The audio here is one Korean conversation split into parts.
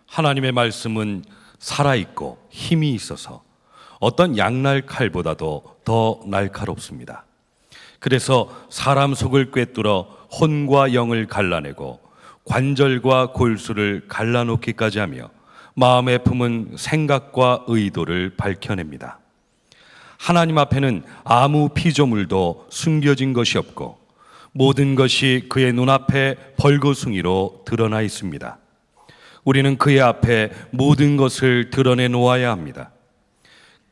하나님의 말씀은 살아있고 힘이 있어서 어떤 양날 칼보다도 더 날카롭습니다. 그래서 사람 속을 꿰뚫어 혼과 영을 갈라내고 관절과 골수를 갈라놓기까지 하며 마음에 품은 생각과 의도를 밝혀냅니다. 하나님 앞에는 아무 피조물도 숨겨진 것이 없고 모든 것이 그의 눈앞에 벌거숭이로 드러나 있습니다. 우리는 그의 앞에 모든 것을 드러내 놓아야 합니다.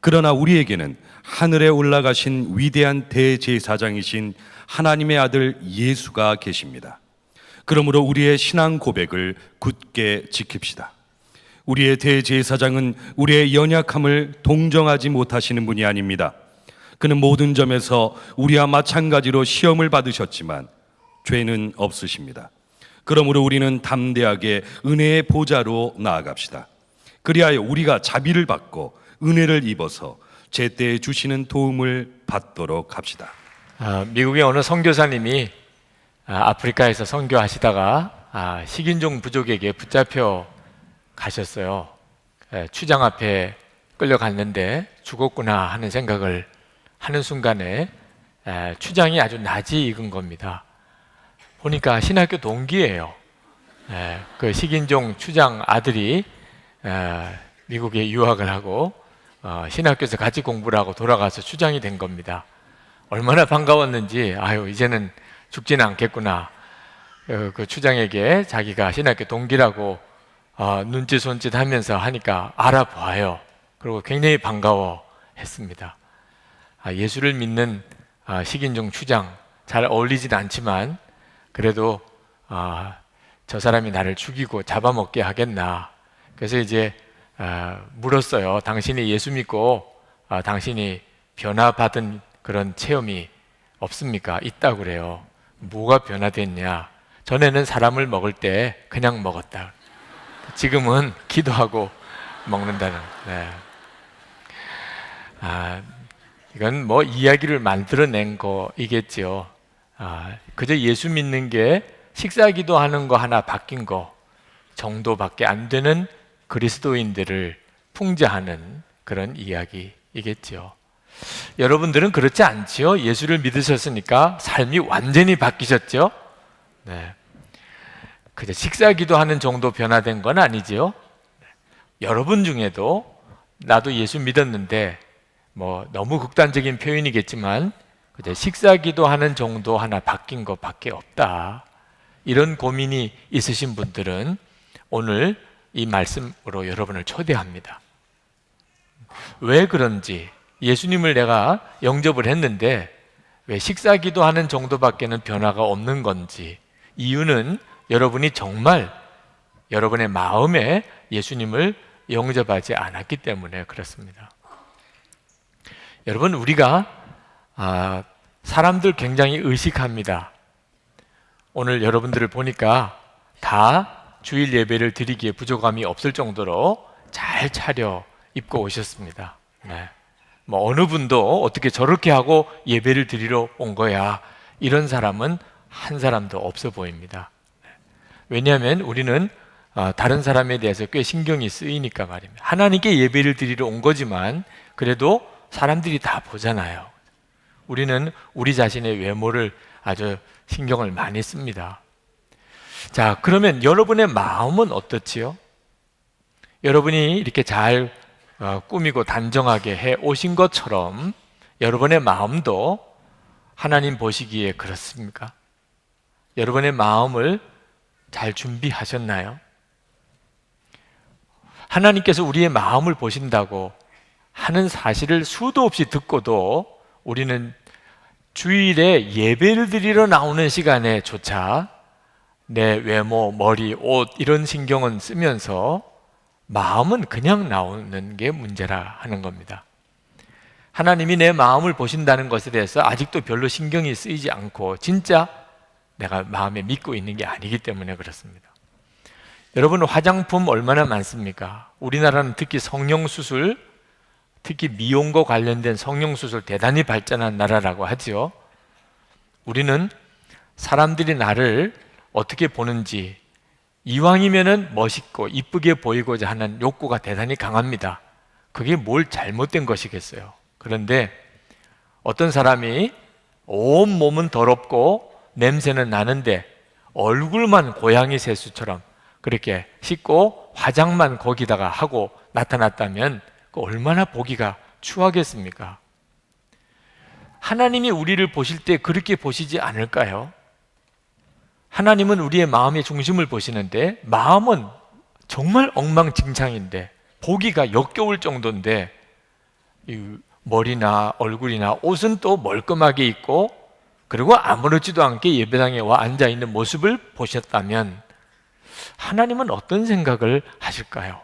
그러나 우리에게는 하늘에 올라가신 위대한 대제사장이신 하나님의 아들 예수가 계십니다. 그러므로 우리의 신앙 고백을 굳게 지킵시다. 우리의 대제사장은 우리의 연약함을 동정하지 못하시는 분이 아닙니다. 그는 모든 점에서 우리와 마찬가지로 시험을 받으셨지만 죄는 없으십니다. 그러므로 우리는 담대하게 은혜의 보좌로 나아갑시다. 그리하여 우리가 자비를 받고 은혜를 입어서 제때에 주시는 도움을 받도록 합시다. 미국의 어느 선교사님이 아프리카에서 선교하시다가 식인종 부족에게 붙잡혀 가셨어요. 추장 앞에 끌려갔는데 죽었구나 하는 생각을 하는 순간에 추장이 아주 낯이 익은 겁니다. 보니까 신학교 동기예요. 그 식인종 추장 아들이 미국에 유학을 하고 신학교에서 같이 공부를 하고 돌아가서 추장이 된 겁니다. 얼마나 반가웠는지 이제는 죽지는 않겠구나. 그 추장에게 자기가 신학교 동기라고 눈짓 손짓 하면서 하니까 알아봐요. 그리고 굉장히 반가워했습니다. 예수를 믿는 식인종 추장, 잘 어울리진 않지만 그래도 저 사람이 나를 죽이고 잡아먹게 하겠나. 그래서 이제 물었어요. 당신이 예수 믿고 당신이 변화받은 그런 체험이 없습니까? 있다고 그래요. 뭐가 변화됐냐? 전에는 사람을 먹을 때 그냥 먹었다. 지금은 기도하고 먹는다는. 이건 뭐 이야기를 만들어낸 거이겠죠. 그저 예수 믿는 게 식사 기도하는 거 하나 바뀐 거 정도밖에 안 되는 그리스도인들을 풍자하는 그런 이야기이겠죠. 여러분들은 그렇지 않지요? 예수를 믿으셨으니까 삶이 완전히 바뀌셨죠? 그저 식사 기도하는 정도 변화된 건 아니지요? 여러분 중에도 나도 예수 믿었는데 뭐 너무 극단적인 표현이겠지만 그저 식사 기도하는 정도 하나 바뀐 것밖에 없다. 이런 고민이 있으신 분들은 오늘 이 말씀으로 여러분을 초대합니다. 왜 그런지, 예수님을 내가 영접을 했는데 왜 식사 기도하는 정도밖에는 변화가 없는 건지, 이유는 여러분이 정말 여러분의 마음에 예수님을 영접하지 않았기 때문에 그렇습니다. 여러분, 우리가 사람들 굉장히 의식합니다. 오늘 여러분들을 보니까 다 주일 예배를 드리기에 부족함이 없을 정도로 잘 차려 입고 오셨습니다. 뭐 어느 분도 어떻게 저렇게 하고 예배를 드리러 온 거야, 이런 사람은 한 사람도 없어 보입니다. 왜냐하면 우리는 다른 사람에 대해서 꽤 신경이 쓰이니까 말입니다. 하나님께 예배를 드리러 온 거지만 그래도 사람들이 다 보잖아요. 우리는 우리 자신의 외모를 아주 신경을 많이 씁니다. 자, 그러면 여러분의 마음은 어떻지요? 여러분이 이렇게 잘 꾸미고 단정하게 해 오신 것처럼 여러분의 마음도 하나님 보시기에 그렇습니까? 여러분의 마음을 잘 준비하셨나요? 하나님께서 우리의 마음을 보신다고 하는 사실을 수도 없이 듣고도 우리는 주일에 예배를 드리러 나오는 시간에조차 내 외모, 머리, 옷 이런 신경은 쓰면서 마음은 그냥 나오는 게 문제라 하는 겁니다. 하나님이 내 마음을 보신다는 것에 대해서 아직도 별로 신경이 쓰이지 않고 진짜 내가 마음에 믿고 있는 게 아니기 때문에 그렇습니다. 여러분, 화장품 얼마나 많습니까? 우리나라는 특히 성형수술, 특히 미용과 관련된 성형수술 대단히 발전한 나라라고 하죠. 우리는 사람들이 나를 어떻게 보는지 이왕이면은 멋있고 이쁘게 보이고자 하는 욕구가 대단히 강합니다. 그게 뭘 잘못된 것이겠어요. 그런데 어떤 사람이 온 몸은 더럽고 냄새는 나는데 얼굴만 고양이 세수처럼 그렇게 씻고 화장만 거기다가 하고 나타났다면 그 얼마나 보기가 추하겠습니까? 하나님이 우리를 보실 때 그렇게 보시지 않을까요? 하나님은 우리의 마음의 중심을 보시는데 마음은 정말 엉망진창인데 보기가 역겨울 정도인데 이 머리나 얼굴이나 옷은 또 멀끔하게 입고 그리고 아무렇지도 않게 예배당에 와 앉아있는 모습을 보셨다면 하나님은 어떤 생각을 하실까요?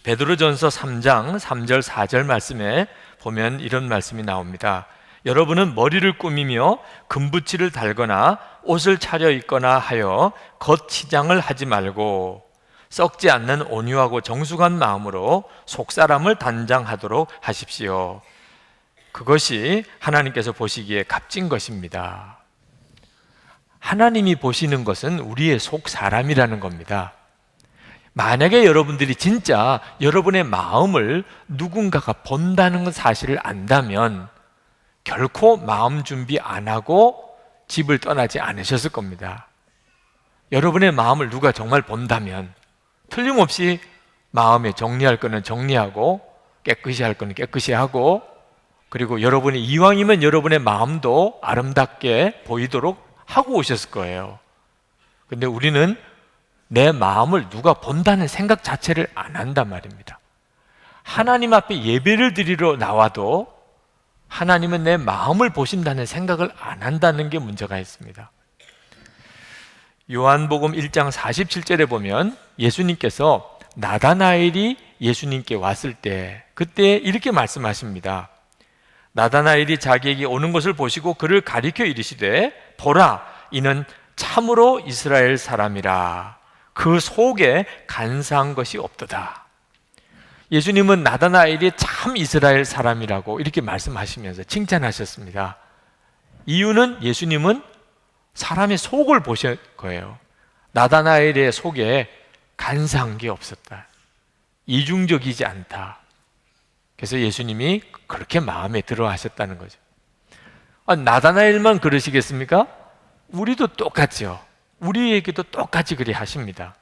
베드로전서 3장 3절 4절 말씀에 보면 이런 말씀이 나옵니다. 여러분은 머리를 꾸미며 금붙이를 달거나 옷을 차려입거나 하여 겉치장을 하지 말고 썩지 않는 온유하고 정숙한 마음으로 속사람을 단장하도록 하십시오. 그것이 하나님께서 보시기에 값진 것입니다. 하나님이 보시는 것은 우리의 속사람이라는 겁니다. 만약에 여러분들이 진짜 여러분의 마음을 누군가가 본다는 사실을 안다면 결코 마음 준비 안 하고 집을 떠나지 않으셨을 겁니다. 여러분의 마음을 누가 정말 본다면 틀림없이 마음에 정리할 거는 정리하고 깨끗이 할 거는 깨끗이 하고 그리고 여러분이 이왕이면 여러분의 마음도 아름답게 보이도록 하고 오셨을 거예요. 근데 우리는 내 마음을 누가 본다는 생각 자체를 안 한단 말입니다. 하나님 앞에 예배를 드리러 나와도 하나님은 내 마음을 보신다는 생각을 안 한다는 게 문제가 있습니다. 요한복음 1장 47절에 보면 예수님께서 나다나엘이 예수님께 왔을 때 그때 이렇게 말씀하십니다. 나다나엘이 자기에게 오는 것을 보시고 그를 가리켜 이르시되 보라 이는 참으로 이스라엘 사람이라 그 속에 간사한 것이 없도다. 예수님은 나다나엘이 참 이스라엘 사람이라고 이렇게 말씀하시면서 칭찬하셨습니다. 이유는 예수님은 사람의 속을 보실 거예요. 나다나엘의 속에 간사한 게 없었다. 이중적이지 않다. 그래서 예수님이 그렇게 마음에 들어 하셨다는 거죠. 나다나엘만 그러시겠습니까? 우리도 똑같죠. 우리에게도 똑같이 그리 하십니다.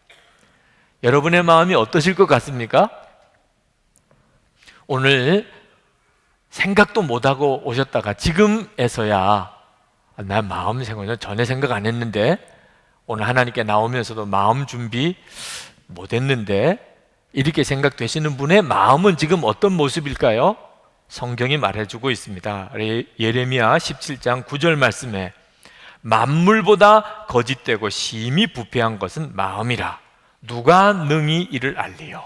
여러분의 마음이 어떠실 것 같습니까? 오늘 생각도 못하고 오셨다가 지금에서야 나 마음 생활 전에 생각 안 했는데 오늘 하나님께 나오면서도 마음 준비 못했는데 이렇게 생각되시는 분의 마음은 지금 어떤 모습일까요? 성경이 말해주고 있습니다. 예레미야 17장 9절 말씀에 만물보다 거짓되고 심히 부패한 것은 마음이라 누가 능히 이를 알리요.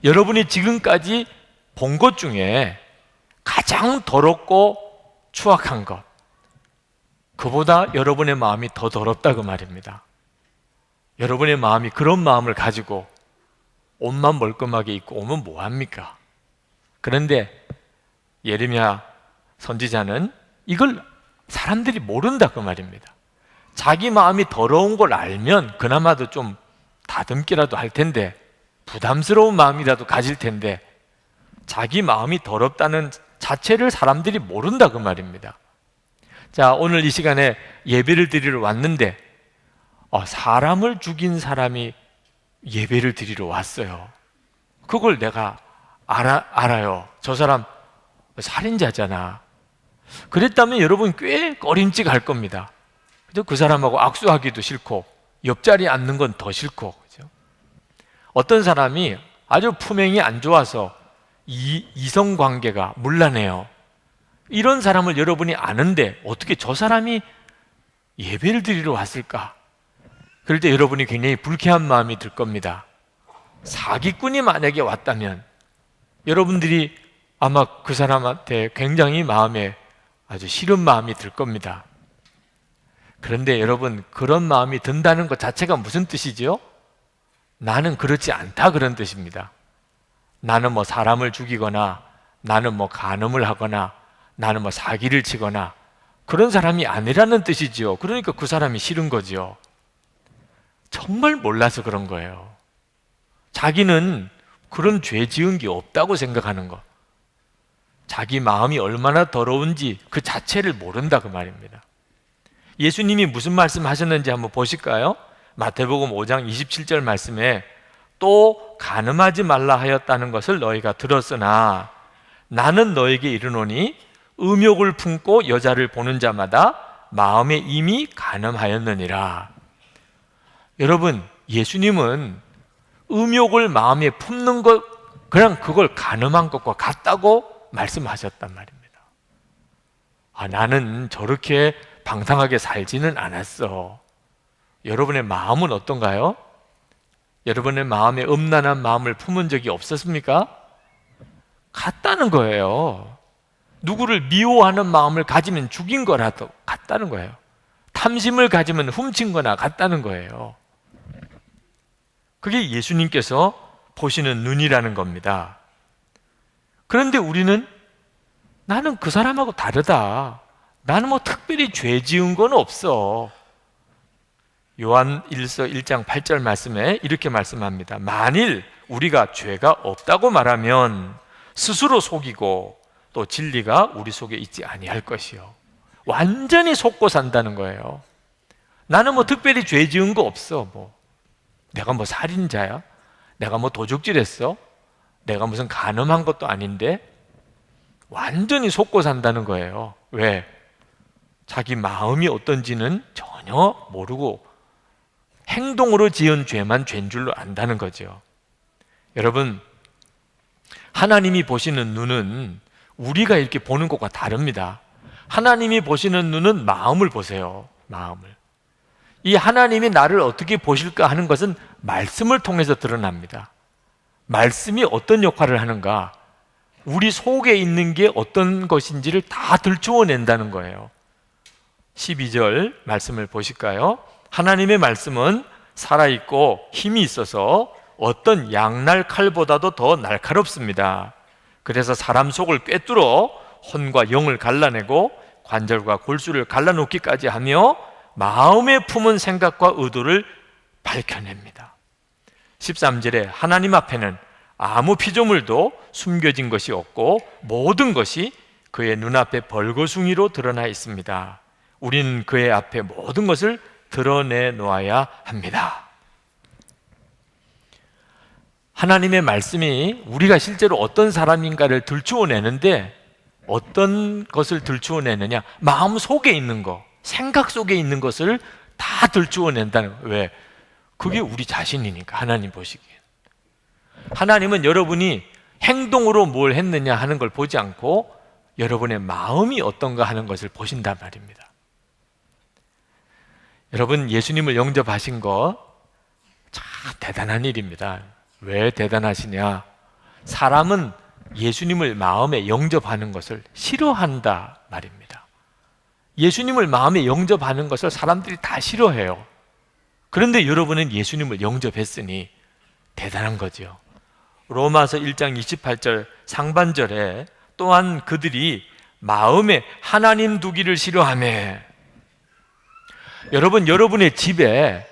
여러분이 지금까지 본 것 중에 가장 더럽고 추악한 것 그보다 여러분의 마음이 더 더럽다 그 말입니다. 여러분의 마음이 그런 마음을 가지고 옷만 멀끔하게 입고 오면 뭐합니까? 그런데 예레미야 선지자는 이걸 사람들이 모른다 그 말입니다. 자기 마음이 더러운 걸 알면 그나마도 좀 다듬기라도 할 텐데 부담스러운 마음이라도 가질 텐데 자기 마음이 더럽다는 자체를 사람들이 모른다 그 말입니다. 자, 오늘 이 시간에 예배를 드리러 왔는데 사람을 죽인 사람이 예배를 드리러 왔어요. 그걸 내가 알아요. 저 사람 살인자잖아. 그랬다면 여러분 꽤 꺼림칙할 겁니다. 그 사람하고 악수하기도 싫고 옆자리에 앉는 건 더 싫고 그죠? 어떤 사람이 아주 품행이 안 좋아서 이성관계가 문란해요. 이런 사람을 여러분이 아는데 어떻게 저 사람이 예배를 드리러 왔을까? 그럴 때 여러분이 굉장히 불쾌한 마음이 들 겁니다. 사기꾼이 만약에 왔다면 여러분들이 아마 그 사람한테 굉장히 마음에 아주 싫은 마음이 들 겁니다. 그런데 여러분 그런 마음이 든다는 것 자체가 무슨 뜻이죠? 나는 그렇지 않다 그런 뜻입니다. 나는 뭐 사람을 죽이거나 나는 뭐 간음을 하거나 나는 뭐 사기를 치거나 그런 사람이 아니라는 뜻이죠. 그러니까 그 사람이 싫은 거죠. 정말 몰라서 그런 거예요. 자기는 그런 죄 지은 게 없다고 생각하는 거. 자기 마음이 얼마나 더러운지 그 자체를 모른다 그 말입니다. 예수님이 무슨 말씀 하셨는지 한번 보실까요? 마태복음 5장 27절 말씀에 또 간음하지 말라 하였다는 것을 너희가 들었으나 나는 너에게 이르노니 음욕을 품고 여자를 보는 자마다 마음에 이미 간음하였느니라. 여러분, 예수님은 음욕을 마음에 품는 것, 그냥 그걸 간음한 것과 같다고 말씀하셨단 말입니다. 나는 저렇게 방탕하게 살지는 않았어. 여러분의 마음은 어떤가요? 여러분의 마음에 음란한 마음을 품은 적이 없었습니까? 같다는 거예요. 누구를 미워하는 마음을 가지면 죽인 거라도 같다는 거예요. 탐심을 가지면 훔친 거나 같다는 거예요. 그게 예수님께서 보시는 눈이라는 겁니다. 그런데 우리는 나는 그 사람하고 다르다. 나는 뭐 특별히 죄 지은 건 없어. 요한 1서 1장 8절 말씀에 이렇게 말씀합니다. 만일 우리가 죄가 없다고 말하면 스스로 속이고 또 진리가 우리 속에 있지 아니할 것이요. 완전히 속고 산다는 거예요. 나는 뭐 특별히 죄 지은 거 없어. 내가 뭐 살인자야? 내가 뭐 도둑질했어? 내가 무슨 간음한 것도 아닌데? 완전히 속고 산다는 거예요. 왜? 자기 마음이 어떤지는 전혀 모르고 행동으로 지은 죄만 죄인 줄로 안다는 거죠. 여러분, 하나님이 보시는 눈은 우리가 이렇게 보는 것과 다릅니다. 하나님이 보시는 눈은 마음을 보세요. 마음을. 이 하나님이 나를 어떻게 보실까 하는 것은 말씀을 통해서 드러납니다. 말씀이 어떤 역할을 하는가, 우리 속에 있는 게 어떤 것인지를 다 들추어낸다는 거예요. 12절 말씀을 보실까요? 하나님의 말씀은 살아있고 힘이 있어서 어떤 양날 칼보다도 더 날카롭습니다. 그래서 사람 속을 꿰뚫어 혼과 영을 갈라내고 관절과 골수를 갈라놓기까지 하며 마음에 품은 생각과 의도를 밝혀냅니다. 13절에 하나님 앞에는 아무 피조물도 숨겨진 것이 없고 모든 것이 그의 눈앞에 벌거숭이로 드러나 있습니다. 우리는 그의 앞에 모든 것을 드러내 놓아야 합니다. 하나님의 말씀이 우리가 실제로 어떤 사람인가를 들추어내는데 어떤 것을 들추어내느냐? 마음 속에 있는 거, 생각 속에 있는 것을 다 들추어낸다는 거예요. 왜? 그게 우리 자신이니까. 하나님 보시기엔 하나님은 여러분이 행동으로 뭘 했느냐 하는 걸 보지 않고 여러분의 마음이 어떤가 하는 것을 보신단 말입니다. 여러분, 예수님을 영접하신 거 참 대단한 일입니다. 왜 대단하시냐? 사람은 예수님을 마음에 영접하는 것을 싫어한다 말입니다. 예수님을 마음에 영접하는 것을 사람들이 다 싫어해요. 그런데 여러분은 예수님을 영접했으니 대단한 거죠. 로마서 1장 28절 상반절에 또한 그들이 마음에 하나님 두기를 싫어하며, 여러분, 여러분의 집에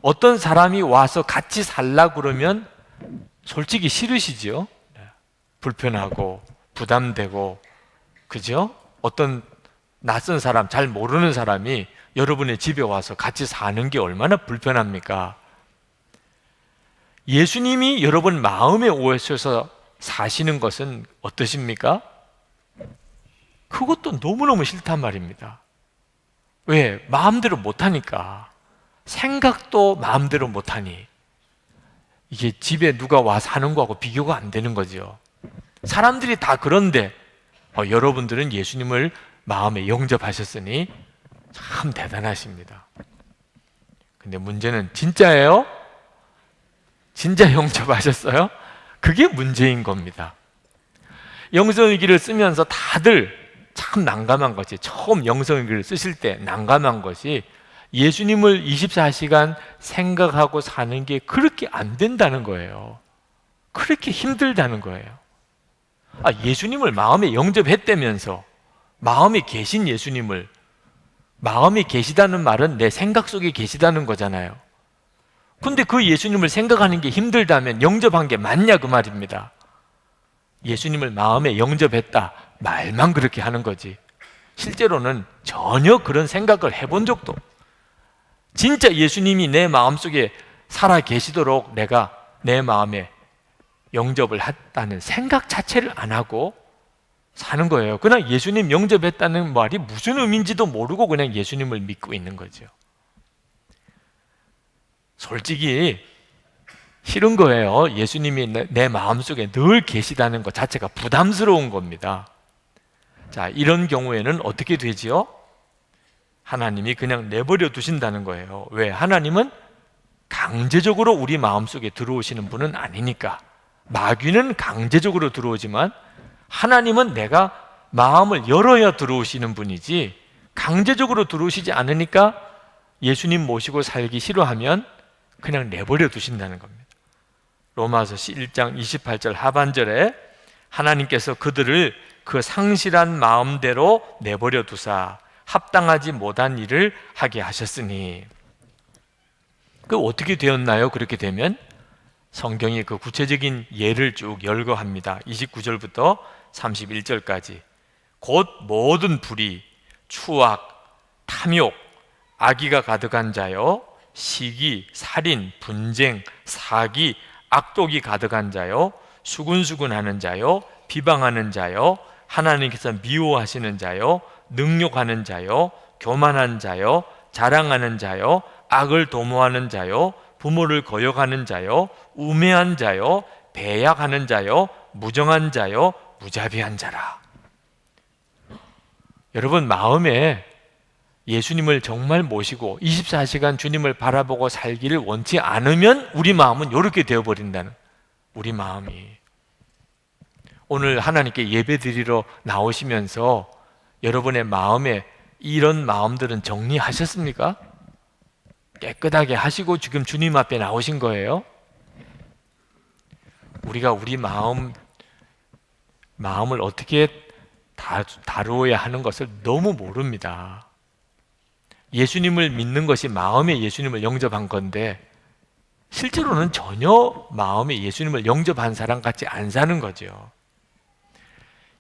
어떤 사람이 와서 같이 살라 그러면 솔직히 싫으시죠? 불편하고 부담되고, 그죠? 어떤 낯선 사람, 잘 모르는 사람이 여러분의 집에 와서 같이 사는 게 얼마나 불편합니까? 예수님이 여러분 마음에 오셔서 사시는 것은 어떠십니까? 그것도 너무너무 싫단 말입니다. 왜? 마음대로 못하니까. 생각도 마음대로 못하니. 이게 집에 누가 와 사는 거하고 비교가 안 되는 거죠. 사람들이 다 그런데 여러분들은 예수님을 마음에 영접하셨으니 참 대단하십니다. 근데 문제는 진짜예요? 진짜 영접하셨어요? 그게 문제인 겁니다. 영성일기를 쓰면서 다들 참 난감한 것이, 처음 영성일기를 쓰실 때 난감한 것이 예수님을 24시간 생각하고 사는 게 그렇게 안 된다는 거예요. 그렇게 힘들다는 거예요. 예수님을 마음에 영접했다면서, 마음에 계신 예수님을, 마음에 계시다는 말은 내 생각 속에 계시다는 거잖아요. 근데 그 예수님을 생각하는 게 힘들다면 영접한 게 맞냐 그 말입니다. 예수님을 마음에 영접했다 말만 그렇게 하는 거지 실제로는 전혀 그런 생각을 해본 적도 진짜 예수님이 내 마음속에 살아 계시도록 내가 내 마음에 영접을 했다는 생각 자체를 안 하고 사는 거예요. 그냥 예수님 영접했다는 말이 무슨 의미인지도 모르고 그냥 예수님을 믿고 있는 거죠. 솔직히 싫은 거예요. 예수님이 내 마음속에 늘 계시다는 것 자체가 부담스러운 겁니다. 자, 이런 경우에는 어떻게 되지요? 하나님이 그냥 내버려 두신다는 거예요. 왜? 하나님은 강제적으로 우리 마음속에 들어오시는 분은 아니니까. 마귀는 강제적으로 들어오지만 하나님은 내가 마음을 열어야 들어오시는 분이지 강제적으로 들어오시지 않으니까 예수님 모시고 살기 싫어하면 그냥 내버려 두신다는 겁니다. 로마서 1장 28절 하반절에 하나님께서 그들을 그 상실한 마음대로 내버려 두사 합당하지 못한 일을 하게 하셨으니 그 어떻게 되었나요? 그렇게 되면 성경이 그 구체적인 예를 쭉 열거합니다. 29절부터 31절까지 곧 모든 불의, 추악, 탐욕, 악의가 가득한 자요 시기, 살인, 분쟁, 사기, 악독이 가득한 자요 수군수군하는 자요 비방하는 자요 하나님께서 미워하시는 자요 능욕하는 자요 교만한 자요 자랑하는 자요 악을 도모하는 자요 부모를 거역하는 자요 우매한 자요 배약하는 자요 무정한 자요 무자비한 자라. 여러분 마음에 예수님을 정말 모시고 24시간 주님을 바라보고 살기를 원치 않으면 우리 마음은 이렇게 되어버린다는 우리 마음이 오늘 하나님께 예배드리러 나오시면서 여러분의 마음에 이런 마음들은 정리하셨습니까? 깨끗하게 하시고 지금 주님 앞에 나오신 거예요? 우리가 우리 마음을 어떻게 다루어야 하는 것을 너무 모릅니다. 예수님을 믿는 것이 마음에 예수님을 영접한 건데 실제로는 전혀 마음에 예수님을 영접한 사람 같이 안 사는 거죠.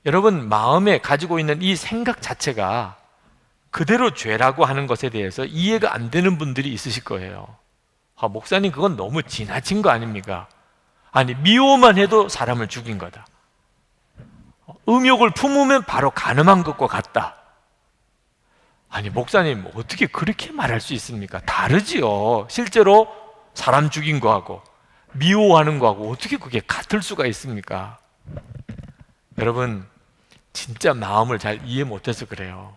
여러분 마음에 가지고 있는 이 생각 자체가 그대로 죄라고 하는 것에 대해서 이해가 안 되는 분들이 있으실 거예요. 목사님 그건 너무 지나친 거 아닙니까? 아니 미워만 해도 사람을 죽인 거다. 음욕을 품으면 바로 간음한 것과 같다. 아니 목사님 어떻게 그렇게 말할 수 있습니까? 다르지요. 실제로 사람 죽인 거하고 미워하는 거하고 어떻게 그게 같을 수가 있습니까? 여러분 진짜 마음을 잘 이해 못해서 그래요.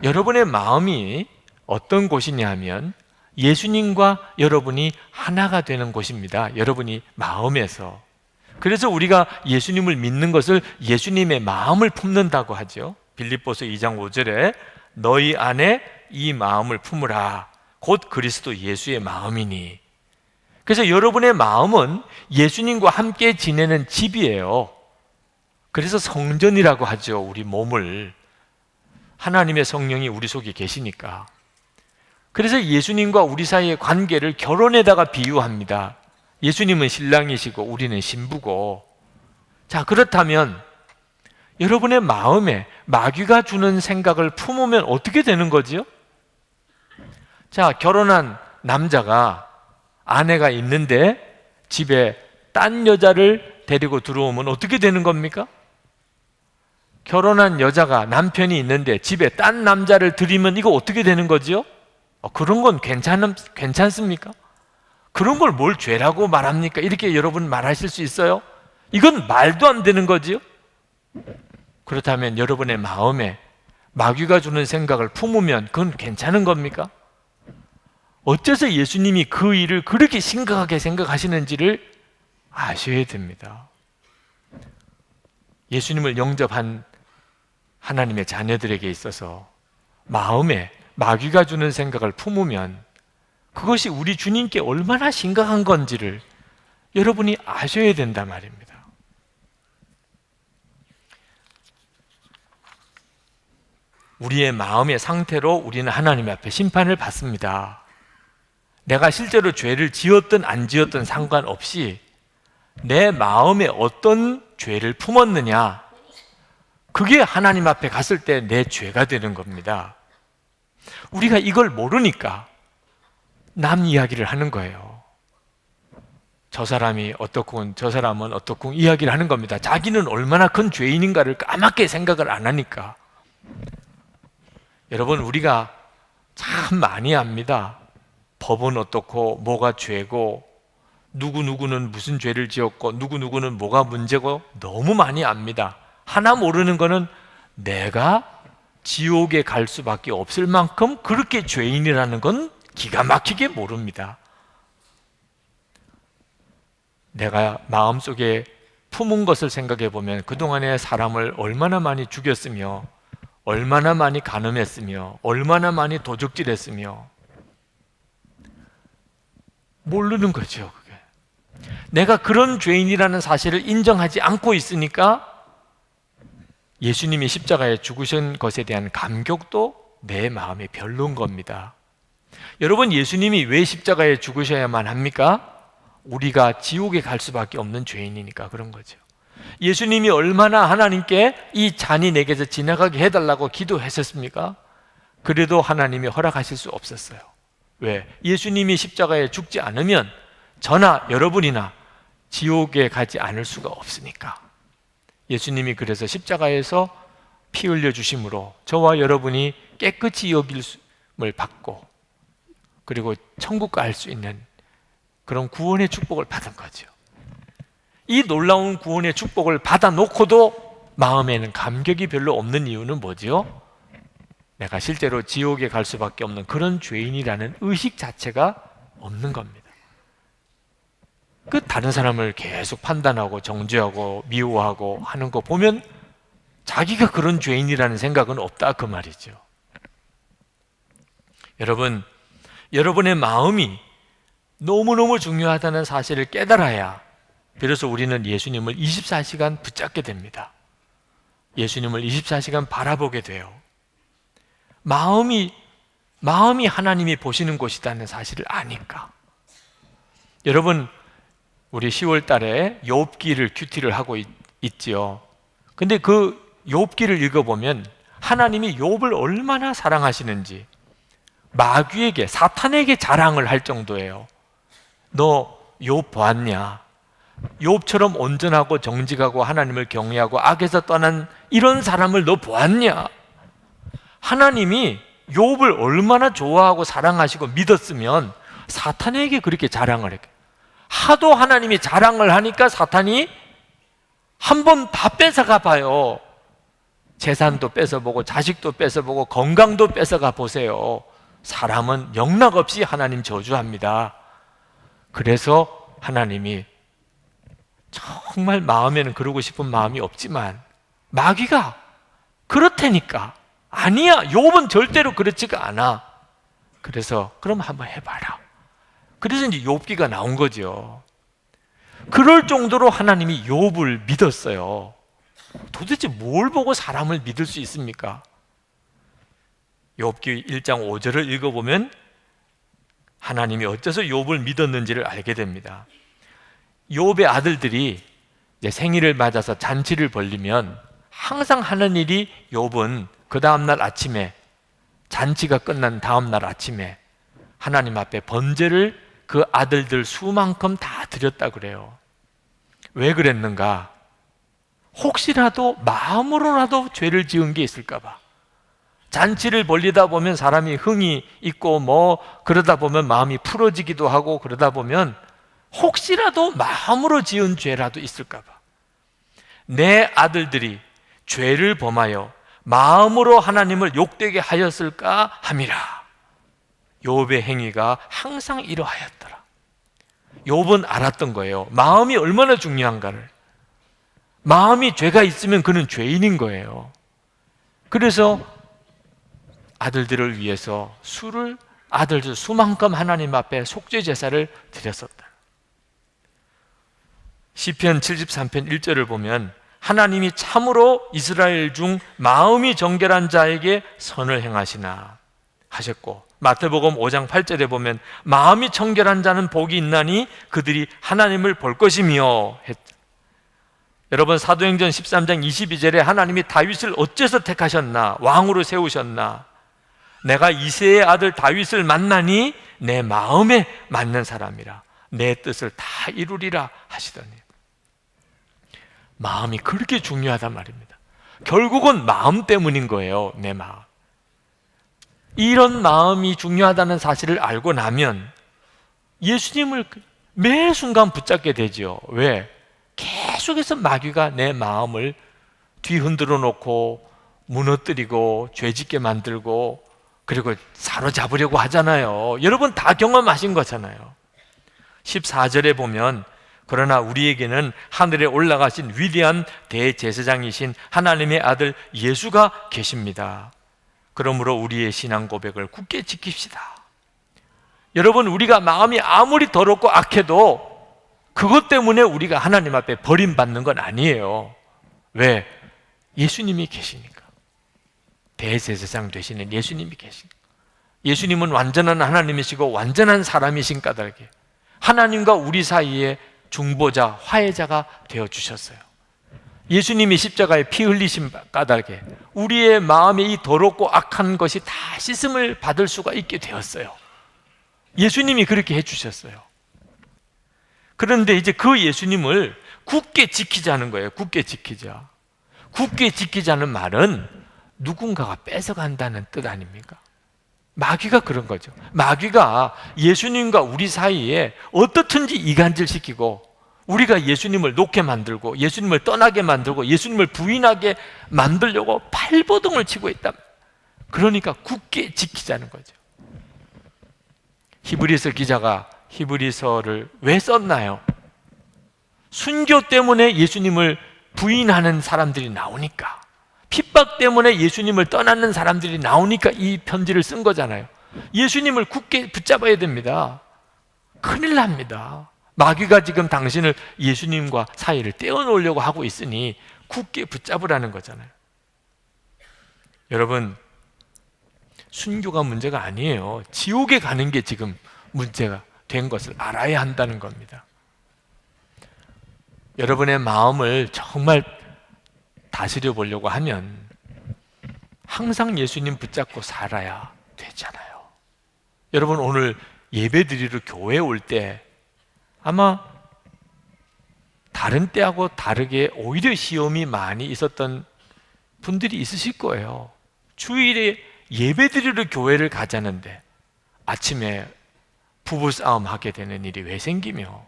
여러분의 마음이 어떤 곳이냐 하면 예수님과 여러분이 하나가 되는 곳입니다. 여러분이 마음에서. 그래서 우리가 예수님을 믿는 것을 예수님의 마음을 품는다고 하죠. 빌립보서 2장 5절에 너희 안에 이 마음을 품으라 곧 그리스도 예수의 마음이니. 그래서 여러분의 마음은 예수님과 함께 지내는 집이에요. 그래서 성전이라고 하죠. 우리 몸을. 하나님의 성령이 우리 속에 계시니까. 그래서 예수님과 우리 사이의 관계를 결혼에다가 비유합니다. 예수님은 신랑이시고 우리는 신부고. 자, 그렇다면 여러분의 마음에 마귀가 주는 생각을 품으면 어떻게 되는 거지요? 자, 결혼한 남자가 아내가 있는데 집에 딴 여자를 데리고 들어오면 어떻게 되는 겁니까? 결혼한 여자가 남편이 있는데 집에 딴 남자를 들이면 이거 어떻게 되는 거지요? 그런 건 괜찮습니까? 그런 걸 뭘 죄라고 말합니까? 이렇게 여러분 말하실 수 있어요? 이건 말도 안 되는 거지요? 그렇다면 여러분의 마음에 마귀가 주는 생각을 품으면 그건 괜찮은 겁니까? 어째서 예수님이 그 일을 그렇게 심각하게 생각하시는지를 아셔야 됩니다. 예수님을 영접한 하나님의 자녀들에게 있어서 마음에 마귀가 주는 생각을 품으면 그것이 우리 주님께 얼마나 심각한 건지를 여러분이 아셔야 된단 말입니다. 우리의 마음의 상태로 우리는 하나님 앞에 심판을 받습니다. 내가 실제로 죄를 지었든 안 지었든 상관없이 내 마음에 어떤 죄를 품었느냐, 그게 하나님 앞에 갔을 때 내 죄가 되는 겁니다. 우리가 이걸 모르니까 남 이야기를 하는 거예요. 저 사람이 어떻군, 저 사람은 어떻군 이야기를 하는 겁니다. 자기는 얼마나 큰 죄인인가를 까맣게 생각을 안 하니까. 여러분, 우리가 참 많이 압니다. 법은 어떻고 뭐가 죄고 누구누구는 무슨 죄를 지었고 누구누구는 뭐가 문제고 너무 많이 압니다. 하나 모르는 거는 내가 지옥에 갈 수밖에 없을 만큼 그렇게 죄인이라는 건 기가 막히게 모릅니다. 내가 마음속에 품은 것을 생각해 보면 그동안에 사람을 얼마나 많이 죽였으며 얼마나 많이 간음했으며 얼마나 많이 도적질했으며 모르는 거죠. 그게. 내가 그런 죄인이라는 사실을 인정하지 않고 있으니까 예수님이 십자가에 죽으신 것에 대한 감격도 내 마음에 별로인 겁니다. 여러분, 예수님이 왜 십자가에 죽으셔야만 합니까? 우리가 지옥에 갈 수밖에 없는 죄인이니까 그런 거죠. 예수님이 얼마나 하나님께 이 잔이 내게서 지나가게 해달라고 기도했었습니까? 그래도 하나님이 허락하실 수 없었어요. 왜? 예수님이 십자가에 죽지 않으면 저나 여러분이나 지옥에 가지 않을 수가 없으니까. 예수님이 그래서 십자가에서 피 흘려 주심으로 저와 여러분이 깨끗이 여김을 받고 그리고 천국 갈 수 있는 그런 구원의 축복을 받은 거죠. 이 놀라운 구원의 축복을 받아놓고도 마음에는 감격이 별로 없는 이유는 뭐지요? 내가 실제로 지옥에 갈 수밖에 없는 그런 죄인이라는 의식 자체가 없는 겁니다. 그 다른 사람을 계속 판단하고 정죄하고 미워하고 하는 거 보면 자기가 그런 죄인이라는 생각은 없다 그 말이죠. 여러분, 여러분의 마음이 너무너무 중요하다는 사실을 깨달아야 비로소 우리는 예수님을 24시간 붙잡게 됩니다. 예수님을 24시간 바라보게 돼요. 마음이 하나님이 보시는 곳이라는 사실을 아니까. 여러분, 우리 10월 달에 욥기를 큐티를 하고 있지요. 근데 그 욥기를 읽어보면 하나님이 욥을 얼마나 사랑하시는지 마귀에게, 사탄에게 자랑을 할 정도예요. 너 욥 보았냐? 욥처럼 온전하고 정직하고 하나님을 경외하고 악에서 떠난 이런 사람을 너 보았냐? 하나님이 욥을 얼마나 좋아하고 사랑하시고 믿었으면 사탄에게 그렇게 자랑을 했겠어요. 하도 하나님이 자랑을 하니까 사탄이 한 번 다 뺏어가 봐요. 재산도 뺏어보고 자식도 뺏어보고 건강도 뺏어가 보세요. 사람은 영락없이 하나님 저주합니다. 그래서 하나님이 정말 마음에는 그러고 싶은 마음이 없지만 마귀가 그렇다니까, 아니야, 욥은 절대로 그렇지가 않아. 그래서 그럼 한번 해봐라. 그래서 이제 욥기가 나온 거죠. 그럴 정도로 하나님이 욥을 믿었어요. 도대체 뭘 보고 사람을 믿을 수 있습니까? 욥기 1장 5절을 읽어보면 하나님이 어째서 욥을 믿었는지를 알게 됩니다. 욥의 아들들이 이제 생일을 맞아서 잔치를 벌리면 항상 하는 일이 욥은 그 다음날 아침에, 잔치가 끝난 다음날 아침에 하나님 앞에 번제를 그 아들들 수만큼 다 드렸다 그래요. 왜 그랬는가? 혹시라도 마음으로라도 죄를 지은 게 있을까 봐. 잔치를 벌리다 보면 사람이 흥이 있고 뭐 그러다 보면 마음이 풀어지기도 하고 그러다 보면 혹시라도 마음으로 지은 죄라도 있을까 봐. 내 아들들이 죄를 범하여 마음으로 하나님을 욕되게 하였을까 함이라. 욥의 행위가 항상 이러하였더라. 욥은 알았던 거예요. 마음이 얼마나 중요한가를. 마음이 죄가 있으면 그는 죄인인 거예요. 그래서 아들들을 위해서 아들들 수만큼 하나님 앞에 속죄 제사를 드렸었다. 시편 73편 1절을 보면 하나님이 참으로 이스라엘 중 마음이 정결한 자에게 선을 행하시나 하셨고 마태복음 5장 8절에 보면 마음이 청결한 자는 복이 있나니 그들이 하나님을 볼 것이며 했죠. 여러분, 사도행전 13장 22절에 하나님이 다윗을 어째서 택하셨나, 왕으로 세우셨나, 내가 이새의 아들 다윗을 만나니 내 마음에 맞는 사람이라 내 뜻을 다 이루리라 하시더니, 마음이 그렇게 중요하단 말입니다. 결국은 마음 때문인 거예요. 내 마음. 이런 마음이 중요하다는 사실을 알고 나면 예수님을 매 순간 붙잡게 되죠. 왜? 계속해서 마귀가 내 마음을 뒤흔들어 놓고 무너뜨리고 죄짓게 만들고 그리고 사로잡으려고 하잖아요. 여러분 다 경험하신 거잖아요. 14절에 보면 그러나 우리에게는 하늘에 올라가신 위대한 대제사장이신 하나님의 아들 예수가 계십니다. 그러므로 우리의 신앙 고백을 굳게 지킵시다. 여러분, 우리가 마음이 아무리 더럽고 악해도 그것 때문에 우리가 하나님 앞에 버림받는 건 아니에요. 왜? 예수님이 계시니까. 대제사장 되시는 예수님이 계시니까. 예수님은 완전한 하나님이시고 완전한 사람이신 까닭에 하나님과 우리 사이에 중보자, 화해자가 되어주셨어요. 예수님이 십자가에 피 흘리신 까닭에 우리의 마음에 이 더럽고 악한 것이 다 씻음을 받을 수가 있게 되었어요. 예수님이 그렇게 해주셨어요. 그런데 이제 그 예수님을 굳게 지키자는 거예요. 굳게 지키자. 굳게 지키자는 말은 누군가가 뺏어간다는 뜻 아닙니까? 마귀가 그런 거죠. 마귀가 예수님과 우리 사이에 어떻든지 이간질시키고 우리가 예수님을 놓게 만들고 예수님을 떠나게 만들고 예수님을 부인하게 만들려고 발버둥을 치고 있다. 그러니까 굳게 지키자는 거죠. 히브리서 기자가 히브리서를 왜 썼나요? 순교 때문에 예수님을 부인하는 사람들이 나오니까, 핍박 때문에 예수님을 떠나는 사람들이 나오니까 이 편지를 쓴 거잖아요. 예수님을 굳게 붙잡아야 됩니다. 큰일 납니다. 마귀가 지금 당신을 예수님과 사이를 떼어놓으려고 하고 있으니 굳게 붙잡으라는 거잖아요. 여러분, 순교가 문제가 아니에요. 지옥에 가는 게 지금 문제가 된 것을 알아야 한다는 겁니다. 여러분의 마음을 정말 다스려 보려고 하면 항상 예수님 붙잡고 살아야 되잖아요. 여러분, 오늘 예배 드리러 교회에 올 때 아마 다른 때하고 다르게 오히려 시험이 많이 있었던 분들이 있으실 거예요. 주일에 예배 드리러 교회를 가자는데 아침에 부부싸움 하게 되는 일이 왜 생기며,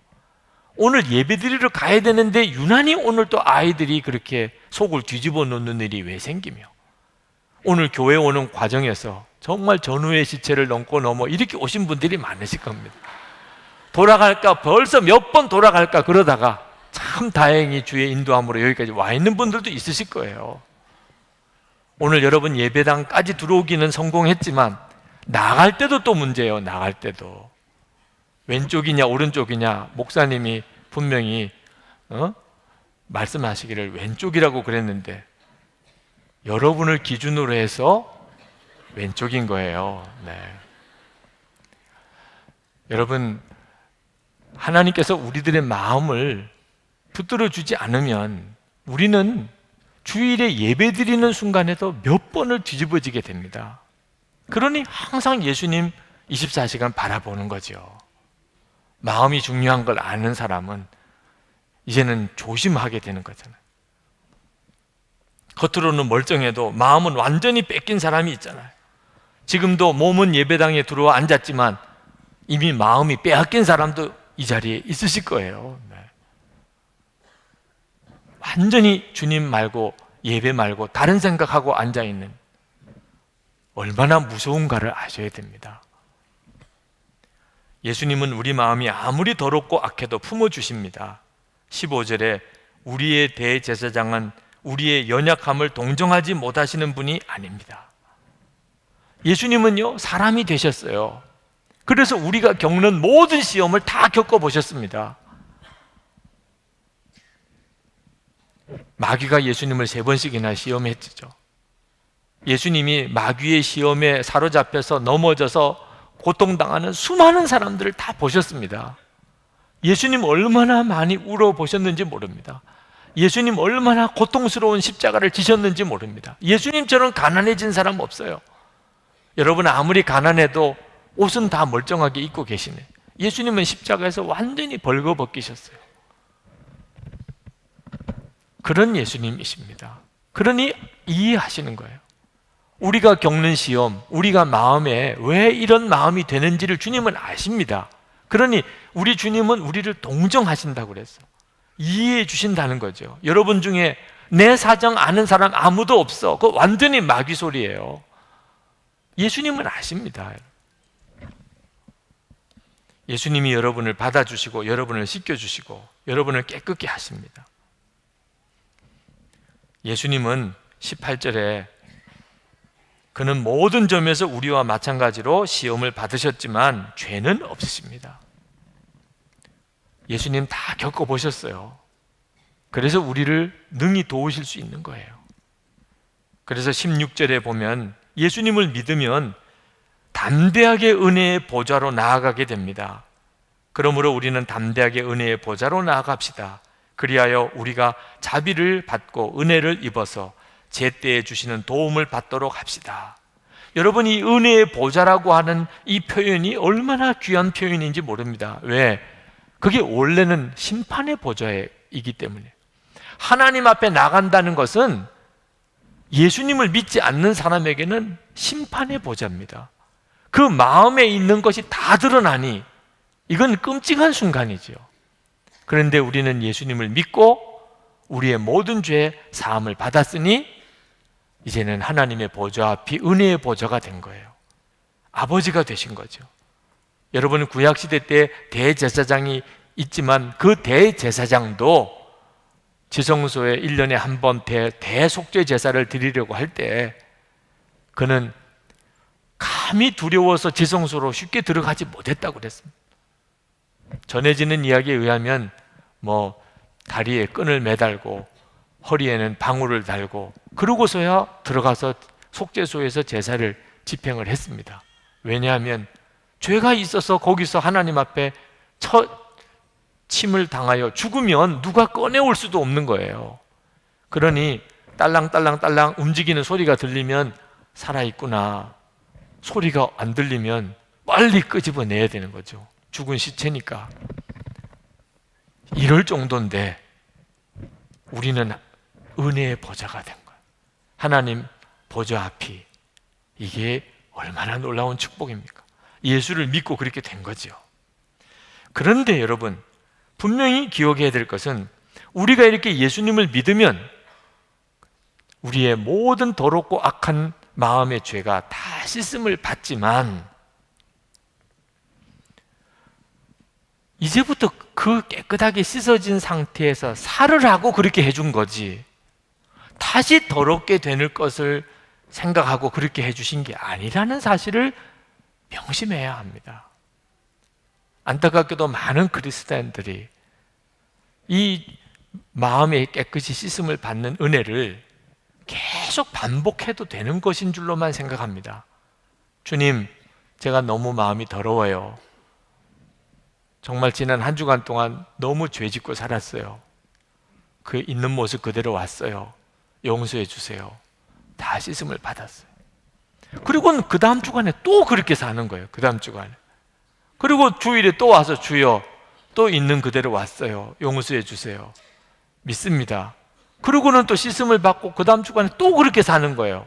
오늘 예배 드리러 가야 되는데 유난히 오늘 또 아이들이 그렇게 속을 뒤집어 놓는 일이 왜 생기며, 오늘 교회 오는 과정에서 정말 전후의 시체를 넘고 이렇게 오신 분들이 많으실 겁니다. 돌아갈까, 벌써 몇 번 돌아갈까 그러다가 참 다행히 주의 인도함으로 여기까지 와 있는 분들도 있으실 거예요. 오늘 여러분 예배당까지 들어오기는 성공했지만 나갈 때도 또 문제예요. 나갈 때도 왼쪽이냐 오른쪽이냐, 목사님이 분명히 말씀하시기를 왼쪽이라고 그랬는데 여러분을 기준으로 해서 왼쪽인 거예요. 네. 여러분, 하나님께서 우리들의 마음을 붙들어 주지 않으면 우리는 주일에 예배 드리는 순간에도 몇 번을 뒤집어지게 됩니다. 그러니 항상 예수님 24시간 바라보는 거죠. 마음이 중요한 걸 아는 사람은 이제는 조심하게 되는 거잖아요. 겉으로는 멀쩡해도 마음은 완전히 뺏긴 사람이 있잖아요. 지금도 몸은 예배당에 들어와 앉았지만 이미 마음이 빼앗긴 사람도 이 자리에 있으실 거예요. 네. 완전히 주님 말고 예배 말고 다른 생각하고 앉아있는, 얼마나 무서운가를 아셔야 됩니다. 예수님은 우리 마음이 아무리 더럽고 악해도 품어주십니다. 15절에 우리의 대제사장은 우리의 연약함을 동정하지 못하시는 분이 아닙니다. 예수님은요, 사람이 되셨어요. 그래서 우리가 겪는 모든 시험을 다 겪어보셨습니다. 마귀가 예수님을 3번씩이나 시험했죠. 예수님이 마귀의 시험에 사로잡혀서 넘어져서 고통당하는 수많은 사람들을 다 보셨습니다. 예수님 얼마나 많이 울어보셨는지 모릅니다. 예수님 얼마나 고통스러운 십자가를 지셨는지 모릅니다. 예수님처럼 가난해진 사람 없어요. 여러분 아무리 가난해도 옷은 다 멀쩡하게 입고 계시네. 예수님은 십자가에서 완전히 벌거벗기셨어요. 그런 예수님이십니다. 그러니 이해하시는 거예요. 우리가 겪는 시험, 우리가 마음에 왜 이런 마음이 되는지를 주님은 아십니다. 그러니 우리 주님은 우리를 동정하신다고 그랬어요. 이해해 주신다는 거죠. 여러분 중에 내 사정 아는 사람 아무도 없어. 그거 완전히 마귀 소리예요. 예수님은 아십니다. 예수님이 여러분을 받아주시고 여러분을 씻겨주시고 여러분을 깨끗게 하십니다. 예수님은 18절에 그는 모든 점에서 우리와 마찬가지로 시험을 받으셨지만 죄는 없으십니다. 예수님 다 겪어보셨어요. 그래서 우리를 능히 도우실 수 있는 거예요. 그래서 16절에 보면 예수님을 믿으면 담대하게 은혜의 보좌로 나아가게 됩니다. 그러므로 우리는 담대하게 은혜의 보좌로 나아갑시다. 그리하여 우리가 자비를 받고 은혜를 입어서 제때에 주시는 도움을 받도록 합시다. 여러분, 이 은혜의 보좌라고 하는 이 표현이 얼마나 귀한 표현인지 모릅니다. 왜? 그게 원래는 심판의 보좌이기 때문에. 하나님 앞에 나간다는 것은 예수님을 믿지 않는 사람에게는 심판의 보좌입니다. 그 마음에 있는 것이 다 드러나니 이건 끔찍한 순간이죠. 그런데 우리는 예수님을 믿고 우리의 모든 죄 사함을 받았으니 이제는 하나님의 보좌 앞이 은혜의 보좌가 된 거예요. 아버지가 되신 거죠. 여러분, 구약시대 때 대제사장이 있지만 그 대제사장도 지성소에 1년에 한 번 대속죄 제사를 드리려고 할 때 그는 감히 두려워서 지성소로 쉽게 들어가지 못했다고 그랬습니다. 전해지는 이야기에 의하면 다리에 끈을 매달고 허리에는 방울을 달고 그러고서야 들어가서 속죄소에서 제사를 집행을 했습니다. 왜냐하면 죄가 있어서 거기서 하나님 앞에 첫 침을 당하여 죽으면 누가 꺼내올 수도 없는 거예요. 그러니 딸랑딸랑딸랑 움직이는 소리가 들리면 살아있구나, 소리가 안 들리면 빨리 끄집어내야 되는 거죠. 죽은 시체니까. 이럴 정도인데 우리는 은혜의 보좌가 된 거예요. 하나님 보좌 앞이, 이게 얼마나 놀라운 축복입니까? 예수를 믿고 그렇게 된 거죠. 그런데 여러분, 분명히 기억해야 될 것은 우리가 이렇게 예수님을 믿으면 우리의 모든 더럽고 악한 마음의 죄가 다 씻음을 받지만 이제부터 그 깨끗하게 씻어진 상태에서 살을 하고 그렇게 해준 거지, 다시 더럽게 되는 것을 생각하고 그렇게 해주신 게 아니라는 사실을 명심해야 합니다. 안타깝게도 많은 그리스도인들이 이 마음에 깨끗이 씻음을 받는 은혜를 계속 반복해도 되는 것인 줄로만 생각합니다. 주님, 제가 너무 마음이 더러워요. 정말 지난 한 주간 동안 너무 죄짓고 살았어요. 그 있는 모습 그대로 왔어요. 용서해 주세요. 다 씻음을 받았어요. 그리고는 그 다음 주간에 또 그렇게 사는 거예요. 그 다음 주간에. 그리고 주일에 또 와서 주여, 또 있는 그대로 왔어요. 용서해 주세요. 믿습니다. 그리고는 또 씻음을 받고 그 다음 주간에 또 그렇게 사는 거예요.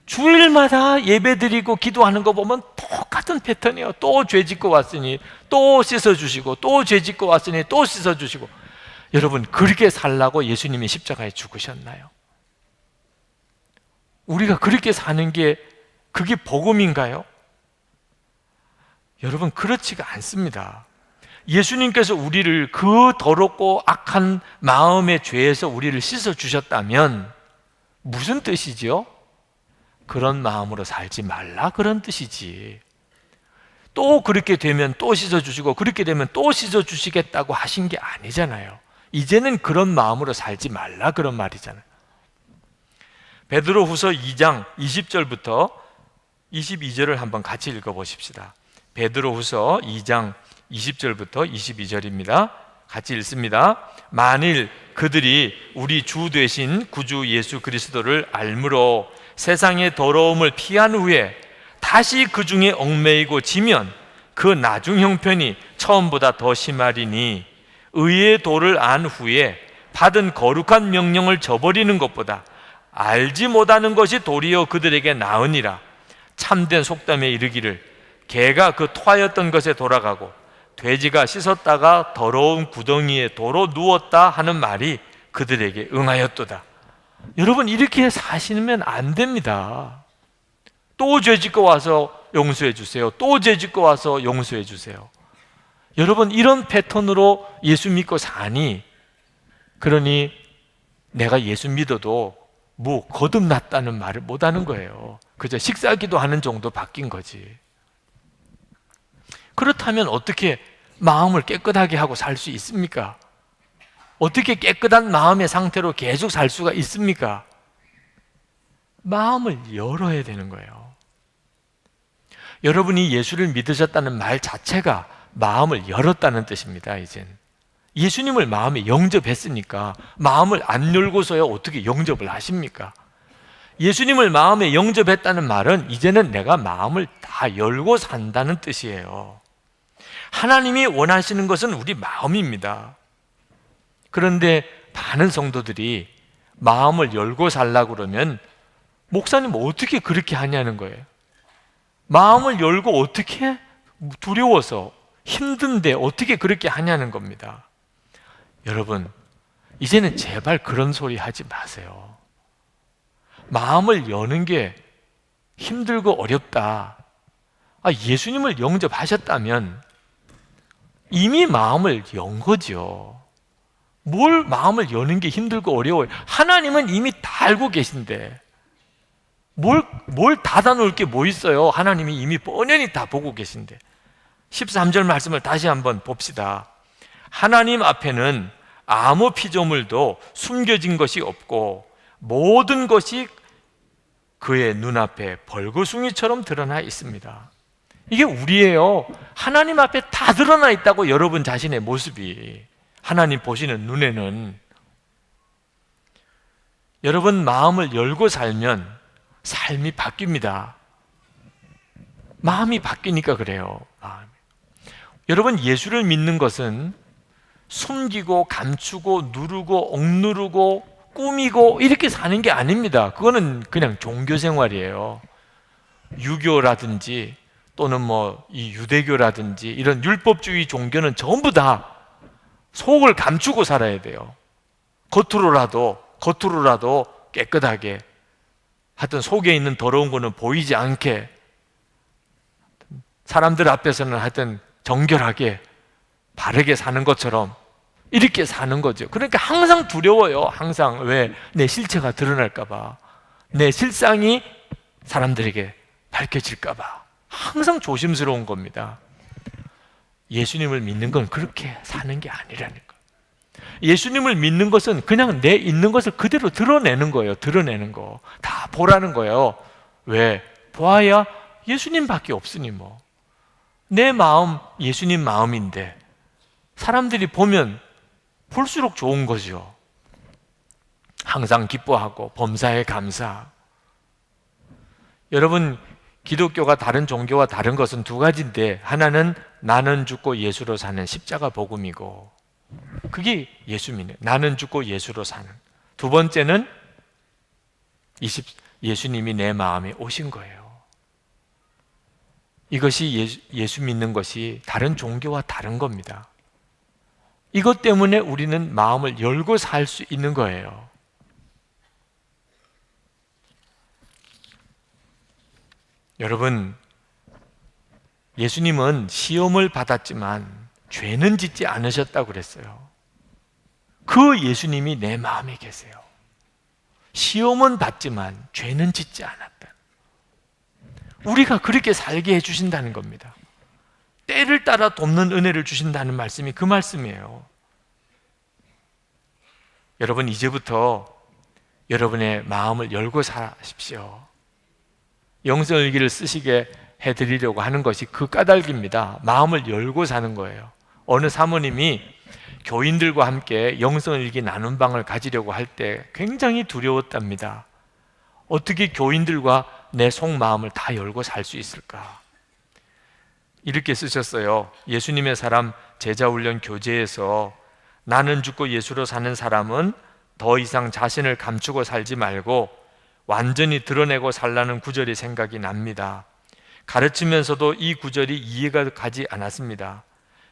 주일마다 예배 드리고 기도하는 거 보면 똑같은 패턴이에요. 또 죄 짓고 왔으니 또 씻어주시고, 또 죄 짓고 왔으니 또 씻어주시고. 여러분, 그렇게 살라고 예수님이 십자가에 죽으셨나요? 우리가 그렇게 사는 게 그게 복음인가요? 여러분, 그렇지가 않습니다. 예수님께서 우리를 그 더럽고 악한 마음의 죄에서 우리를 씻어주셨다면 무슨 뜻이죠? 그런 마음으로 살지 말라, 그런 뜻이지. 또 그렇게 되면 또 씻어주시고 그렇게 되면 또 씻어주시겠다고 하신 게 아니잖아요. 이제는 그런 마음으로 살지 말라, 그런 말이잖아요. 베드로후서 2장 20절부터 22절을 한번 같이 읽어보십시다. 베드로후서 2장 20절부터 22절입니다. 같이 읽습니다. 만일 그들이 우리 주 되신 구주 예수 그리스도를 알므로 세상의 더러움을 피한 후에 다시 그 중에 얽매이고 지면 그 나중 형편이 처음보다 더 심하리니 의의 도를 안 후에 받은 거룩한 명령을 저버리는 것보다 알지 못하는 것이 도리어 그들에게 나으니라. 참된 속담에 이르기를 개가 그 토하였던 것에 돌아가고 돼지가 씻었다가 더러운 구덩이에 도로 누웠다 하는 말이 그들에게 응하였도다. 여러분, 이렇게 사시면 안 됩니다. 또 죄 짓고 와서 용서해 주세요. 또 죄 짓고 와서 용서해 주세요. 여러분, 이런 패턴으로 예수 믿고 사니, 그러니 내가 예수 믿어도 뭐 거듭났다는 말을 못하는 거예요. 그저 식사기도 하는 정도 바뀐 거지. 그렇다면 어떻게 마음을 깨끗하게 하고 살 수 있습니까? 어떻게 깨끗한 마음의 상태로 계속 살 수가 있습니까? 마음을 열어야 되는 거예요. 여러분이 예수를 믿으셨다는 말 자체가 마음을 열었다는 뜻입니다. 이젠 예수님을 마음에 영접했으니까 마음을 안 열고서야 어떻게 영접을 하십니까? 예수님을 마음에 영접했다는 말은 이제는 내가 마음을 다 열고 산다는 뜻이에요. 하나님이 원하시는 것은 우리 마음입니다. 그런데 많은 성도들이 마음을 열고 살라고 그러면 목사님 어떻게 그렇게 하냐는 거예요. 마음을 열고 어떻게? 두려워서 힘든데 어떻게 그렇게 하냐는 겁니다. 여러분, 이제는 제발 그런 소리 하지 마세요. 마음을 여는 게 힘들고 어렵다. 예수님을 영접하셨다면 이미 마음을 연 거죠. 뭘 마음을 여는 게 힘들고 어려워요? 하나님은 이미 다 알고 계신데 뭘 닫아놓을 게 뭐 있어요? 하나님이 이미 뻔히 다 보고 계신데. 13절 말씀을 다시 한번 봅시다. 하나님 앞에는 아무 피조물도 숨겨진 것이 없고 모든 것이 그의 눈앞에 벌거숭이처럼 드러나 있습니다. 이게 우리예요. 하나님 앞에 다 드러나 있다고, 여러분 자신의 모습이. 하나님 보시는 눈에는. 여러분, 마음을 열고 살면 삶이 바뀝니다. 마음이 바뀌니까 그래요. 여러분, 예수를 믿는 것은 숨기고 감추고 누르고 억누르고 꾸미고 이렇게 사는 게 아닙니다. 그거는 그냥 종교 생활이에요. 유교라든지 또는 이 유대교라든지 이런 율법주의 종교는 전부 다 속을 감추고 살아야 돼요. 겉으로라도 깨끗하게, 하여튼 속에 있는 더러운 거는 보이지 않게, 사람들 앞에서는 하여튼 정결하게 바르게 사는 것처럼 이렇게 사는 거죠. 그러니까 항상 두려워요. 항상. 왜? 내 실체가 드러날까 봐, 내 실상이 사람들에게 밝혀질까 봐 항상 조심스러운 겁니다. 예수님을 믿는 건 그렇게 사는 게 아니라니까. 예수님을 믿는 것은 그냥 내 있는 것을 그대로 드러내는 거예요. 드러내는 거. 다 보라는 거예요. 왜? 보아야 예수님밖에 없으니 뭐. 내 마음 예수님 마음인데 사람들이 보면 볼수록 좋은 거죠. 항상 기뻐하고 범사에 감사. 여러분, 기독교가 다른 종교와 다른 것은 두 가지인데, 하나는 나는 죽고 예수로 사는 십자가 복음이고, 그게 예수 믿는, 나는 죽고 예수로 사는. 두 번째는 예수님이 내 마음에 오신 거예요. 이것이 예수 믿는 것이 다른 종교와 다른 겁니다. 이것 때문에 우리는 마음을 열고 살 수 있는 거예요. 여러분, 예수님은 시험을 받았지만 죄는 짓지 않으셨다고 그랬어요. 그 예수님이 내 마음에 계세요. 시험은 받지만 죄는 짓지 않았다. 우리가 그렇게 살게 해주신다는 겁니다. 때를 따라 돕는 은혜를 주신다는 말씀이 그 말씀이에요. 여러분, 이제부터 여러분의 마음을 열고 사십시오. 영성일기를 쓰시게 해드리려고 하는 것이 그 까닭입니다. 마음을 열고 사는 거예요. 어느 사모님이 교인들과 함께 영성일기 나눔 방을 가지려고 할 때 굉장히 두려웠답니다. 어떻게 교인들과 내 속마음을 다 열고 살 수 있을까? 이렇게 쓰셨어요. 예수님의 사람 제자훈련 교재에서 나는 죽고 예수로 사는 사람은 더 이상 자신을 감추고 살지 말고 완전히 드러내고 살라는 구절이 생각이 납니다. 가르치면서도 이 구절이 이해가 가지 않았습니다.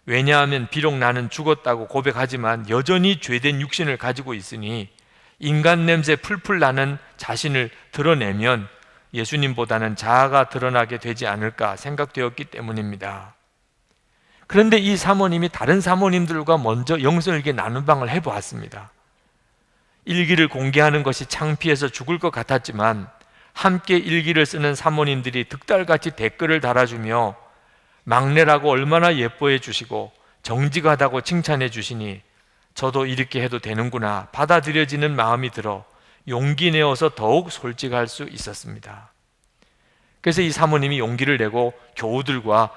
왜냐하면 비록 나는 죽었다고 고백하지만 여전히 죄된 육신을 가지고 있으니 인간 냄새 풀풀 나는 자신을 드러내면 예수님보다는 자아가 드러나게 되지 않을까 생각되었기 때문입니다. 그런데 이 사모님이 다른 사모님들과 먼저 영성일기 나눔 방을 해보았습니다. 일기를 공개하는 것이 창피해서 죽을 것 같았지만 함께 일기를 쓰는 사모님들이 득달같이 댓글을 달아주며 막내라고 얼마나 예뻐해 주시고 정직하다고 칭찬해 주시니 저도 이렇게 해도 되는구나 받아들여지는 마음이 들어 용기 내어서 더욱 솔직할 수 있었습니다. 그래서 이 사모님이 용기를 내고 교우들과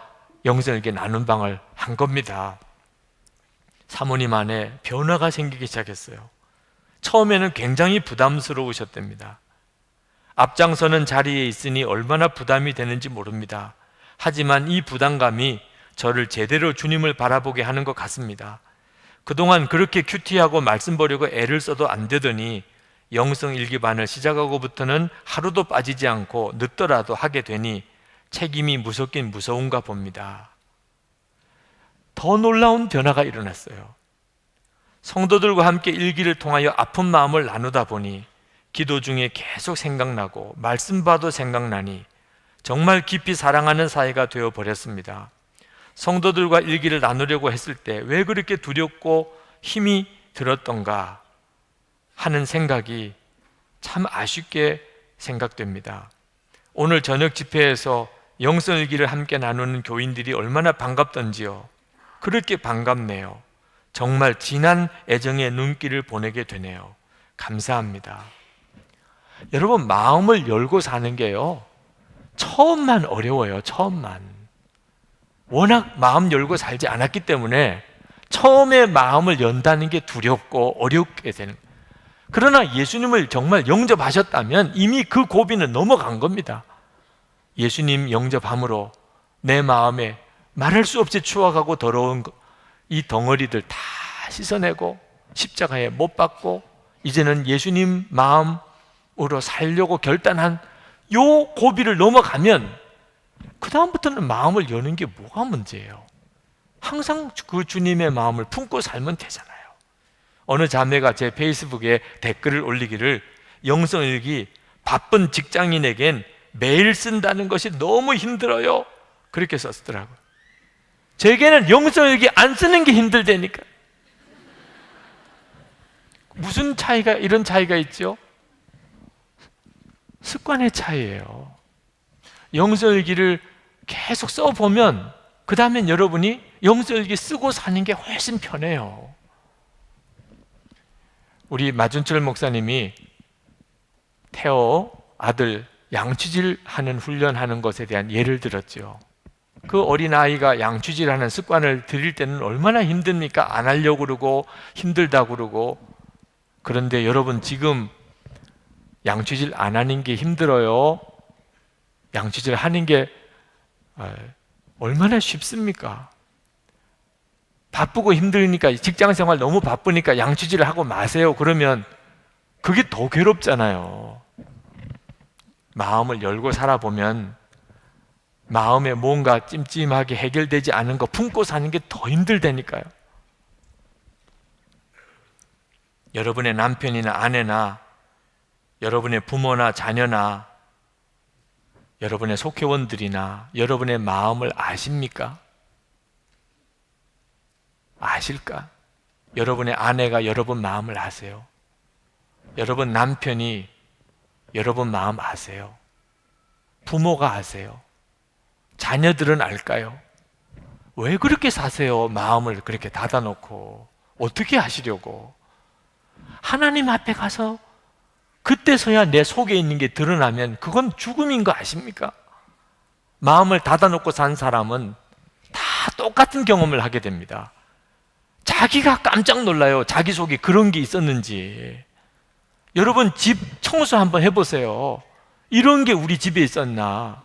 영성일기 나눔 방을 한 겁니다. 사모님 안에 변화가 생기기 시작했어요. 처음에는 굉장히 부담스러우셨답니다. 앞장서는 자리에 있으니 얼마나 부담이 되는지 모릅니다. 하지만 이 부담감이 저를 제대로 주님을 바라보게 하는 것 같습니다. 그동안 그렇게 큐티하고 말씀 보려고 애를 써도 안 되더니 영성일기반을 시작하고부터는 하루도 빠지지 않고 늦더라도 하게 되니 책임이 무섭긴 무서운가 봅니다. 더 놀라운 변화가 일어났어요. 성도들과 함께 일기를 통하여 아픈 마음을 나누다 보니 기도 중에 계속 생각나고 말씀 봐도 생각나니 정말 깊이 사랑하는 사이가 되어버렸습니다. 성도들과 일기를 나누려고 했을 때 왜 그렇게 두렵고 힘이 들었던가 하는 생각이 참 아쉽게 생각됩니다. 오늘 저녁 집회에서 영성일기를 함께 나누는 교인들이 얼마나 반갑던지요. 그렇게 반갑네요. 정말 진한 애정의 눈길을 보내게 되네요. 감사합니다. 여러분, 마음을 열고 사는 게요, 처음만 어려워요. 처음만. 워낙 마음 열고 살지 않았기 때문에 처음에 마음을 연다는 게 두렵고 어렵게 되는 거예요. 그러나 예수님을 정말 영접하셨다면 이미 그 고비는 넘어간 겁니다. 예수님 영접함으로 내 마음에 말할 수 없이 추악하고 더러운 이 덩어리들 다 씻어내고 십자가에 못 박고 이제는 예수님 마음으로 살려고 결단한 요 고비를 넘어가면 그 다음부터는 마음을 여는 게 뭐가 문제예요? 항상 그 주님의 마음을 품고 살면 되잖아요. 어느 자매가 제 페이스북에 댓글을 올리기를 영성일기 바쁜 직장인에겐 매일 쓴다는 것이 너무 힘들어요, 그렇게 썼더라고요. 제게는 영성일기 안 쓰는 게 힘들다니까. 무슨 차이가, 이런 차이가 있죠? 습관의 차이예요. 영성일기를 계속 써보면 그 다음엔 여러분이 영성일기 쓰고 사는 게 훨씬 편해요. 우리 마준철 목사님이 태호 아들 양치질하는 훈련하는 것에 대한 예를 들었죠. 그 어린아이가 양치질하는 습관을 들일 때는 얼마나 힘듭니까? 안 하려고 그러고 힘들다고 그러고. 그런데 여러분, 지금 양치질 안 하는 게 힘들어요? 양치질 하는 게 얼마나 쉽습니까? 바쁘고 힘드니까, 직장생활 너무 바쁘니까 양치질을 하고 마세요. 그러면 그게 더 괴롭잖아요. 마음을 열고 살아보면 마음에 뭔가 찜찜하게 해결되지 않은 거 품고 사는 게 더 힘들다니까요. 여러분의 남편이나 아내나 여러분의 부모나 자녀나 여러분의 속회원들이나 여러분의 마음을 아십니까? 아실까? 여러분의 아내가 여러분 마음을 아세요? 여러분 남편이 여러분 마음 아세요? 부모가 아세요? 자녀들은 알까요? 왜 그렇게 사세요? 마음을 그렇게 닫아놓고 어떻게 하시려고? 하나님 앞에 가서 그때서야 내 속에 있는 게 드러나면 그건 죽음인 거 아십니까? 마음을 닫아놓고 산 사람은 다 똑같은 경험을 하게 됩니다. 자기가 깜짝 놀라요. 자기 속에 그런 게 있었는지. 여러분 집 청소 한번 해보세요. 이런 게 우리 집에 있었나?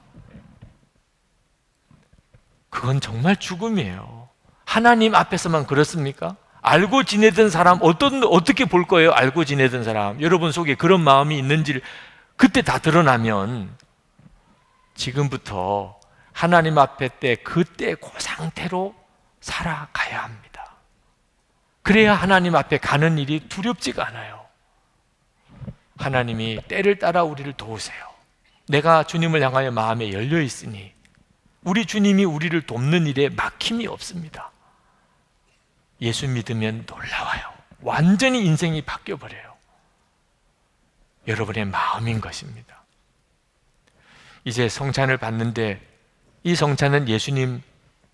그건 정말 죽음이에요. 하나님 앞에서만 그렇습니까? 알고 지내던 사람 어떻게 볼 거예요? 알고 지내던 사람 여러분 속에 그런 마음이 있는지를 그때 다 드러나면 지금부터 하나님 앞에 그때 그 상태로 살아가야 합니다. 그래야 하나님 앞에 가는 일이 두렵지가 않아요. 하나님이 때를 따라 우리를 도우세요. 내가 주님을 향하여 마음에 열려 있으니 우리 주님이 우리를 돕는 일에 막힘이 없습니다. 예수 믿으면 놀라워요. 완전히 인생이 바뀌어버려요. 여러분의 마음인 것입니다. 이제 성찬을 받는데 이 성찬은 예수님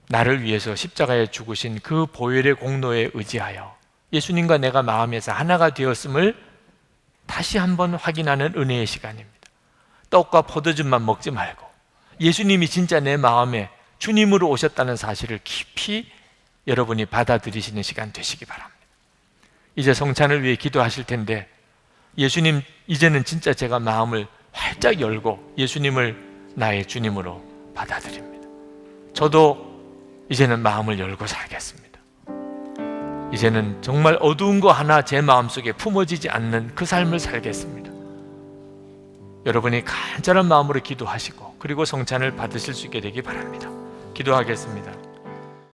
나를 위해서 십자가에 죽으신 그 보혈의 공로에 의지하여 예수님과 내가 마음에서 하나가 되었음을 다시 한번 확인하는 은혜의 시간입니다. 떡과 포도주만 먹지 말고 예수님이 진짜 내 마음에 주님으로 오셨다는 사실을 깊이 여러분이 받아들이시는 시간 되시기 바랍니다. 이제 성찬을 위해 기도하실 텐데 예수님 이제는 진짜 제가 마음을 활짝 열고 예수님을 나의 주님으로 받아들입니다. 저도 이제는 마음을 열고 살겠습니다. 이제는 정말 어두운 거 하나 제 마음속에 품어지지 않는 그 삶을 살겠습니다. 여러분이 간절한 마음으로 기도하시고 그리고 성찬을 받으실 수 있게 되기 바랍니다. 기도하겠습니다.